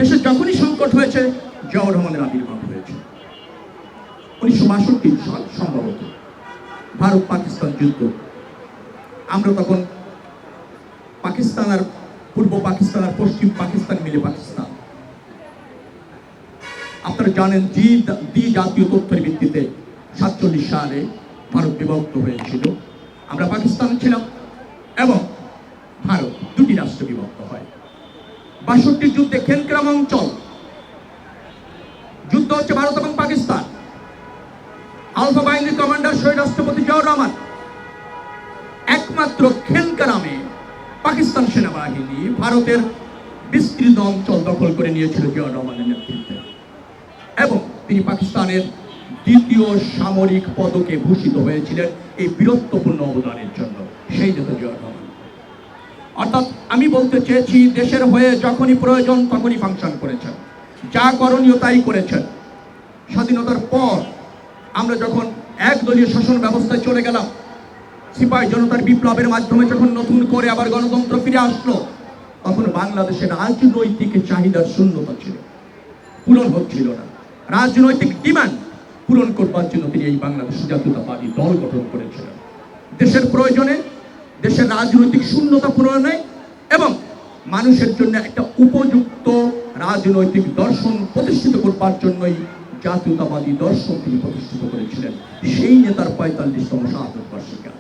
দেশে যখনই সংকট হয়েছে জিয়াউর রহমানের আবির্ভাব হয়েছে। 1962 সাল সম্ভবত ভারত পাকিস্তান যুদ্ধ। আমরা তখন পাকিস্তান আর পূর্ব পাকিস্তান আর পশ্চিম পাকিস্তান মিলে পাকিস্তান। আপনারা জানেন দ্বি জাতীয় তথ্যের ভিত্তিতে 47 সালে ভারত বিভক্ত হয়েছিল। আমরা পাকিস্তান ছিলাম এবং ভারত দুটি রাষ্ট্র বিভক্ত হয়। 62 যুদ্ধে খেনক্রাম অঞ্চল যুদ্ধ হচ্ছে ভারত এবং পাকিস্তান। আলফা বাহিনীর কমান্ডার শহীদ রাষ্ট্রপতি জিয়াউর রহমান একমাত্র খেনক্রামে পাকিস্তান সেনাবাহিনী ভারতের বিস্তৃত অঞ্চল দখল করে নিয়েছিল জিয়াউর রহমানের নেতৃত্বে, এবং তিনি পাকিস্তানের দ্বিতীয় সামরিক পদকে ভূষিত হয়েছিলেন এই বীরত্বপূর্ণ অবদানের জন্য। সেই নেতা জিয়াউর রহমান। অর্থাৎ আমি বলতে চেয়েছি, দেশের হয়ে যখনই প্রয়োজন তখনই ফাংশন করেছেন, যা করণীয় তাই করেছেন। স্বাধীনতার পর আমরা যখন একদলীয় শাসন ব্যবস্থায় চলে গেলাম, সিপাহী জনতার বিপ্লবের মাধ্যমে যখন নতুন করে আবার গণতন্ত্র ফিরে আসলো, তখন বাংলাদেশের রাজনৈতিক চাহিদার শূন্যতা ছিল, পূরণ হচ্ছিল না। রাজনৈতিক ডিমান্ড পূরণ করবার জন্য তিনি এই বাংলাদেশ জাতীয়তাবাদী দল গঠন করেছিলেন। দেশের প্রয়োজনে, দেশের রাজনৈতিক শূন্যতা পূরণে এবং মানুষের জন্য একটা উপযুক্ত রাজনৈতিক দর্শন প্রতিষ্ঠিত করবার জন্যই জাতীয়তাবাদী দর্শন তিনি প্রতিষ্ঠিত করেছিলেন। সেই নেতার 45তম শাহাদত বার্ষিকী।